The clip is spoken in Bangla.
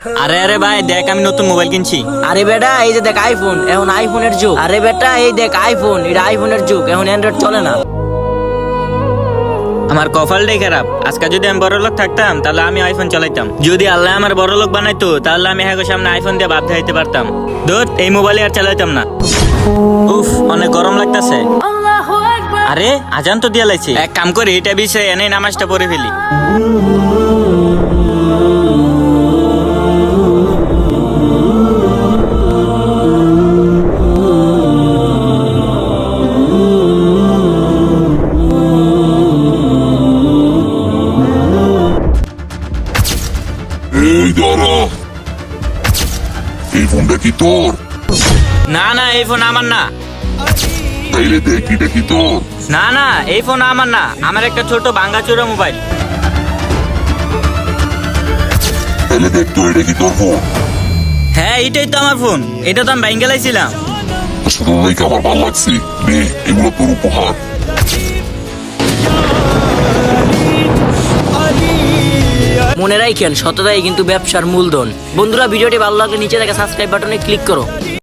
আরে আরে ভাই দেখ আমি নতুন মোবাইল কিনছি। আরে বেটা এই যে দেখ আইফোন, এখন আইফোনের যুগ। আরে বেটা এই দেখ আইফোন, এটা আইফোনের যুগ, এখন অ্যান্ড্রয়েড চলে না। আমার কপালটাই খারাপ, আজকে যদি আমি বড় লোক থাকতাম তাহলে আমি আইফোন চালাইতাম। যদি আল্লাহ আমার বড় লোক বানাইতো তাহলে আমি হ্যাঁ সামনে আইফোন দিয়ে ভাত খাইতে পারতাম। ধর এই মোবাইলে আর চালাইতাম না। উফ অনেক গরম লাগতেছে। আরে আজান তো দিয়া লাইছে, এক কাম করি এটা বিষয়ে এনে নামাজটা পড়ে ফেলি। এই দাঁড়া, এই ফোনটা কি তোর? না না এই ফোন আমার না। তাইলে দেখ এটা কি তোর? না না এই ফোন আমার না, আমার একটা ছোট ভাঙ্গাচোরা মোবাইল। তাইলে দেখ তো এটা কি তোর ফোন? হ্যাঁ এটাই তো আমার ফোন, এটা তো আমি ভাঙ্গা লাইছিলাম। আসলে দেখে আমার ভালো লাগছে, নে এগুলো তোর উপহার। মনে রাখেন, সততাই কিন্তু ব্যবসার মূলধন। বন্ধুরা, ভিডিওটি ভালো লাগলে নিচে থাকা সাবস্ক্রাইব বাটনে ক্লিক করো।